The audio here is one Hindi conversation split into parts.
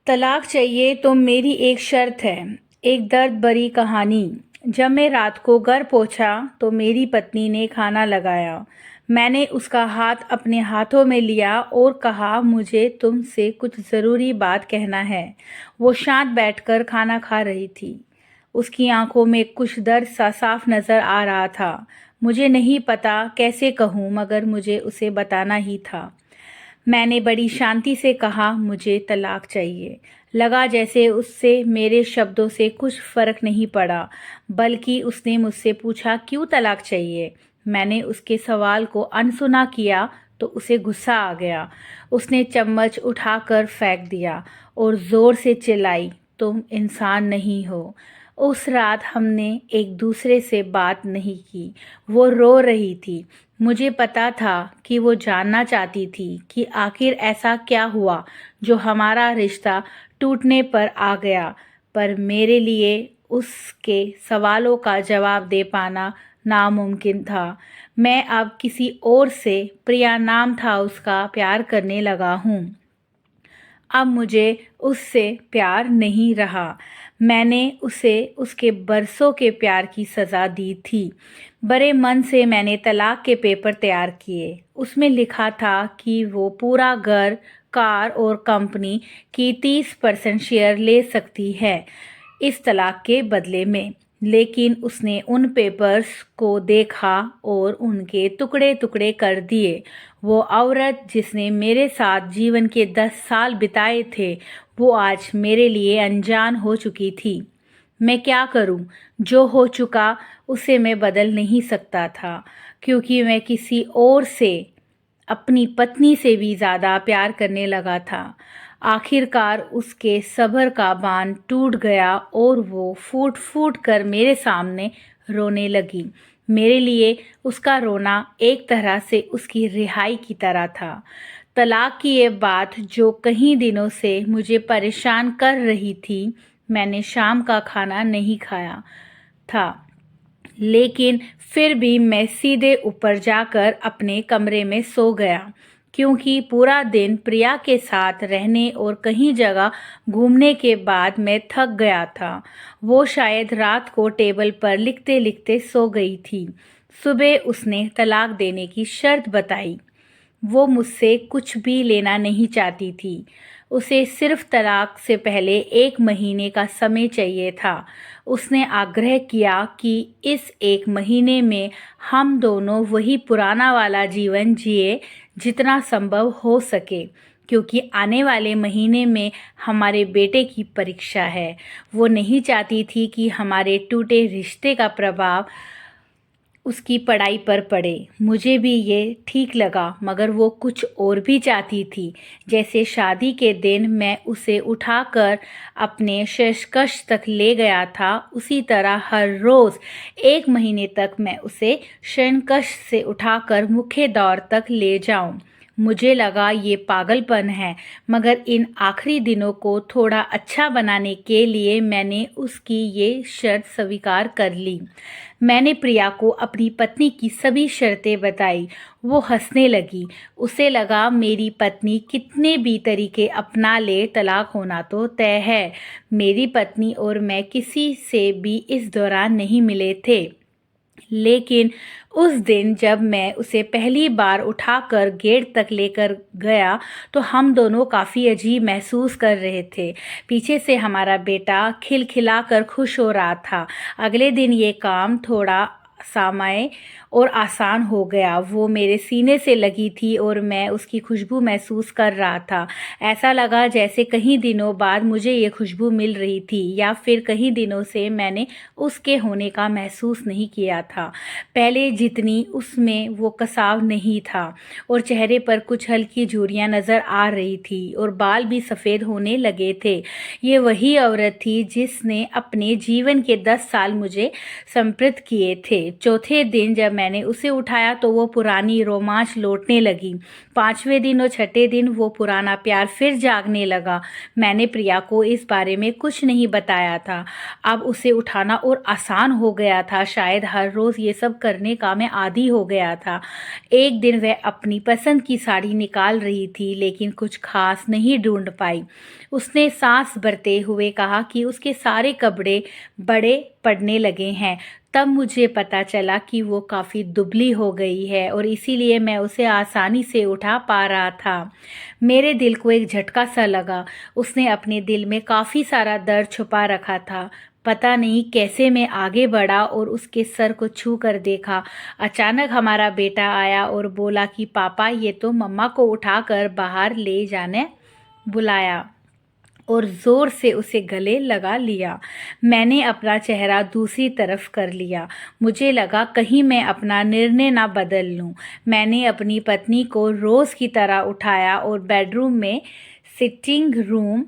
तलाक चाहिए तो मेरी एक शर्त है। एक दर्द भरी कहानी। जब मैं रात को घर पहुंचा तो मेरी पत्नी ने खाना लगाया। मैंने उसका हाथ अपने हाथों में लिया और कहा, मुझे तुमसे कुछ ज़रूरी बात कहना है। वो शांत बैठकर खाना खा रही थी। उसकी आंखों में कुछ दर्द सा साफ नज़र आ रहा था। मुझे नहीं पता कैसे कहूँ, मगर मुझे उसे बताना ही था। मैंने बड़ी शांति से कहा, मुझे तलाक चाहिए। लगा जैसे उससे मेरे शब्दों से कुछ फ़र्क नहीं पड़ा, बल्कि उसने मुझसे पूछा, क्यों तलाक चाहिए। मैंने उसके सवाल को अनसुना किया तो उसे गुस्सा आ गया। उसने चम्मच उठाकर फेंक दिया और ज़ोर से चिल्लाई, तुम इंसान नहीं हो। उस रात हमने एक दूसरे से बात नहीं की। वो रो रही थी। मुझे पता था कि वो जानना चाहती थी कि आखिर ऐसा क्या हुआ जो हमारा रिश्ता टूटने पर आ गया, पर मेरे लिए उसके सवालों का जवाब दे पाना नामुमकिन था। मैं अब किसी और से, प्रिया नाम था उसका, प्यार करने लगा हूँ। अब मुझे उससे प्यार नहीं रहा। मैंने उसे उसके बरसों के प्यार की सज़ा दी थी। बड़े मन से मैंने तलाक के पेपर तैयार किए। उसमें लिखा था कि वो पूरा घर, कार और कंपनी की 30% शेयर ले सकती है इस तलाक के बदले में। लेकिन उसने उन पेपर्स को देखा और उनके टुकड़े टुकड़े कर दिए। वो औरत जिसने मेरे साथ जीवन के 10 साल बिताए थे, वो आज मेरे लिए अनजान हो चुकी थी। मैं क्या करूं? जो हो चुका उसे मैं बदल नहीं सकता था, क्योंकि मैं किसी और से, अपनी पत्नी से भी ज़्यादा प्यार करने लगा था। आखिरकार उसके सब्र का बांध टूट गया और वो फूट फूट कर मेरे सामने रोने लगी। मेरे लिए उसका रोना एक तरह से उसकी रिहाई की तरह था। तलाक की ये बात जो कई दिनों से मुझे परेशान कर रही थी। मैंने शाम का खाना नहीं खाया था, लेकिन फिर भी मैं सीधे ऊपर जाकर अपने कमरे में सो गया, क्योंकि पूरा दिन प्रिया के साथ रहने और कहीं जगह घूमने के बाद मैं थक गया था। वो शायद रात को टेबल पर लिखते लिखते सो गई थी। सुबह उसने तलाक देने की शर्त बताई। वो मुझसे कुछ भी लेना नहीं चाहती थी। उसे सिर्फ तलाक से पहले 1 महीने का समय चाहिए था। उसने आग्रह किया कि इस 1 महीने में हम दोनों वही पुराना वाला जीवन जिए जितना संभव हो सके, क्योंकि आने वाले महीने में हमारे बेटे की परीक्षा है। वो नहीं चाहती थी कि हमारे टूटे रिश्ते का प्रभाव उसकी पढ़ाई पर पड़े। मुझे भी ये ठीक लगा, मगर वो कुछ और भी चाहती थी। जैसे शादी के दिन मैं उसे उठाकर अपने शशकश तक ले गया था, उसी तरह हर रोज़ 1 महीने तक मैं उसे शयनकक्ष से उठाकर मुख्य द्वार तक ले जाऊं। मुझे लगा ये पागलपन है, मगर इन आखिरी दिनों को थोड़ा अच्छा बनाने के लिए मैंने उसकी ये शर्त स्वीकार कर ली। मैंने प्रिया को अपनी पत्नी की सभी शर्तें बताई। वो हंसने लगी। उसे लगा मेरी पत्नी कितने भी तरीके अपना ले, तलाक होना तो तय है। मेरी पत्नी और मैं किसी से भी इस दौरान नहीं मिले थे, लेकिन उस दिन जब मैं उसे पहली बार उठाकर गेट तक लेकर गया तो हम दोनों काफ़ी अजीब महसूस कर रहे थे। पीछे से हमारा बेटा खिलखिलाकर खुश हो रहा था। अगले दिन ये काम थोड़ा सामान्य और आसान हो गया। वो मेरे सीने से लगी थी और मैं उसकी खुशबू महसूस कर रहा था। ऐसा लगा जैसे कई दिनों बाद मुझे ये खुशबू मिल रही थी, या फिर कई दिनों से मैंने उसके होने का महसूस नहीं किया था। पहले जितनी उसमें वो कसाव नहीं था, और चेहरे पर कुछ हल्की झुर्रियाँ नज़र आ रही थी और बाल भी सफ़ेद होने लगे थे। ये वही औरत थी जिसने अपने जीवन के 10 साल मुझे समर्पित किए थे, चौथे दिन जब मैंने उसे उठाया तो वो पुरानी रोमांच लौटने लगी। 5वें दिन और छठे दिन वो पुराना प्यार फिर जागने लगा। मैंने प्रिया को इस बारे में कुछ नहीं बताया था। अब उसे उठाना और आसान हो गया था। शायद हर रोज़ ये सब करने का मैं आदी हो गया था। एक दिन वह अपनी पसंद की साड़ी निकाल रही थी, लेकिन कुछ खास नहीं ढूंढ पाई। उसने सांस भरते हुए कहा कि उसके सारे कपड़े बड़े पड़ने लगे हैं। तब मुझे पता चला कि वो काफ़ी दुबली हो गई है और इसीलिए मैं उसे आसानी से उठा पा रहा था। मेरे दिल को एक झटका सा लगा। उसने अपने दिल में काफ़ी सारा दर्द छुपा रखा था। पता नहीं कैसे मैं आगे बढ़ा और उसके सर को छू कर देखा। अचानक हमारा बेटा आया और बोला कि पापा, ये तो मम्मा को उठाकर बाहर ले जाने बुलाया, और ज़ोर से उसे गले लगा लिया। मैंने अपना चेहरा दूसरी तरफ कर लिया। मुझे लगा कहीं मैं अपना निर्णय ना बदल लूं। मैंने अपनी पत्नी को रोज़ की तरह उठाया और बेडरूम में सिटिंग रूम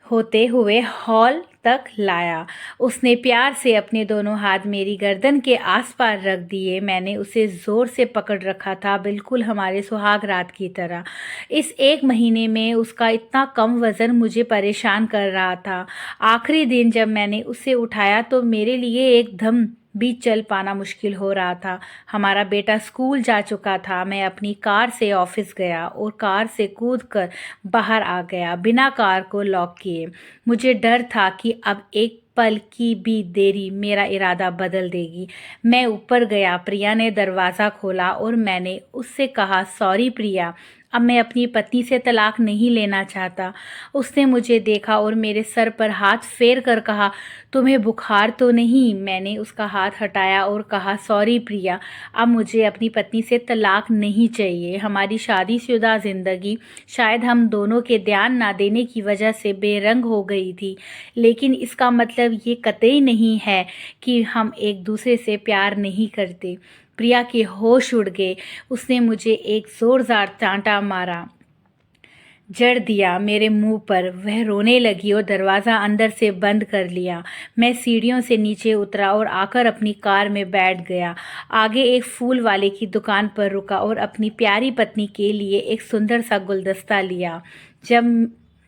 होते हुए हॉल तक लाया। उसने प्यार से अपने दोनों हाथ मेरी गर्दन के आसपास रख दिए। मैंने उसे ज़ोर से पकड़ रखा था, बिल्कुल हमारे सुहाग रात की तरह। इस 1 महीने में उसका इतना कम वज़न मुझे परेशान कर रहा था। आखिरी दिन जब मैंने उसे उठाया तो मेरे लिए एकदम भी चल पाना मुश्किल हो रहा था। हमारा बेटा स्कूल जा चुका था। मैं अपनी कार से ऑफिस गया और कार से कूदकर बाहर आ गया, बिना कार को लॉक किए। मुझे डर था कि अब एक पल की भी देरी मेरा इरादा बदल देगी। मैं ऊपर गया। प्रिया ने दरवाज़ा खोला और मैंने उससे कहा, सॉरी प्रिया, अब मैं अपनी पत्नी से तलाक नहीं लेना चाहता। उसने मुझे देखा और मेरे सर पर हाथ फेर कर कहा, तुम्हें बुखार तो नहीं? मैंने उसका हाथ हटाया और कहा, सॉरी प्रिया, अब मुझे अपनी पत्नी से तलाक नहीं चाहिए। हमारी शादीशुदा ज़िंदगी शायद हम दोनों के ध्यान ना देने की वजह से बेरंग हो गई थी, लेकिन इसका मतलब ये कतई नहीं है कि हम एक दूसरे से प्यार नहीं करते। प्रिया के होश उड़ गए। उसने मुझे एक ज़ोरदार चांटा मारा, जड़ दिया मेरे मुंह पर। वह रोने लगी और दरवाज़ा अंदर से बंद कर लिया। मैं सीढ़ियों से नीचे उतरा और आकर अपनी कार में बैठ गया। आगे एक फूल वाले की दुकान पर रुका और अपनी प्यारी पत्नी के लिए एक सुंदर सा गुलदस्ता लिया।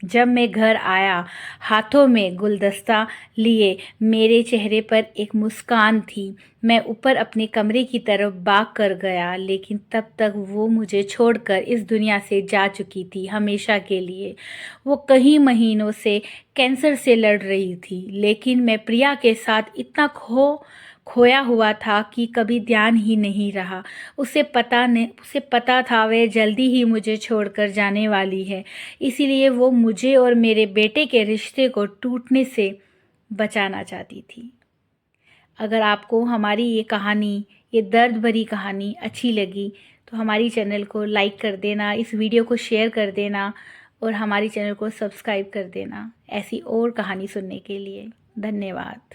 जब मैं घर आया, हाथों में गुलदस्ता लिए, मेरे चेहरे पर एक मुस्कान थी। मैं ऊपर अपने कमरे की तरफ भाग कर गया, लेकिन तब तक वो मुझे छोड़कर इस दुनिया से जा चुकी थी, हमेशा के लिए। वो कई महीनों से कैंसर से लड़ रही थी, लेकिन मैं प्रिया के साथ इतना खोया हुआ था कि कभी ध्यान ही नहीं रहा। उसे पता था वह जल्दी ही मुझे छोड़कर जाने वाली है, इसीलिए वो मुझे और मेरे बेटे के रिश्ते को टूटने से बचाना चाहती थी। अगर आपको हमारी ये कहानी, ये दर्द भरी कहानी अच्छी लगी तो हमारी चैनल को लाइक कर देना, इस वीडियो को शेयर कर देना और हमारी चैनल को सब्सक्राइब कर देना ऐसी और कहानी सुनने के लिए। धन्यवाद।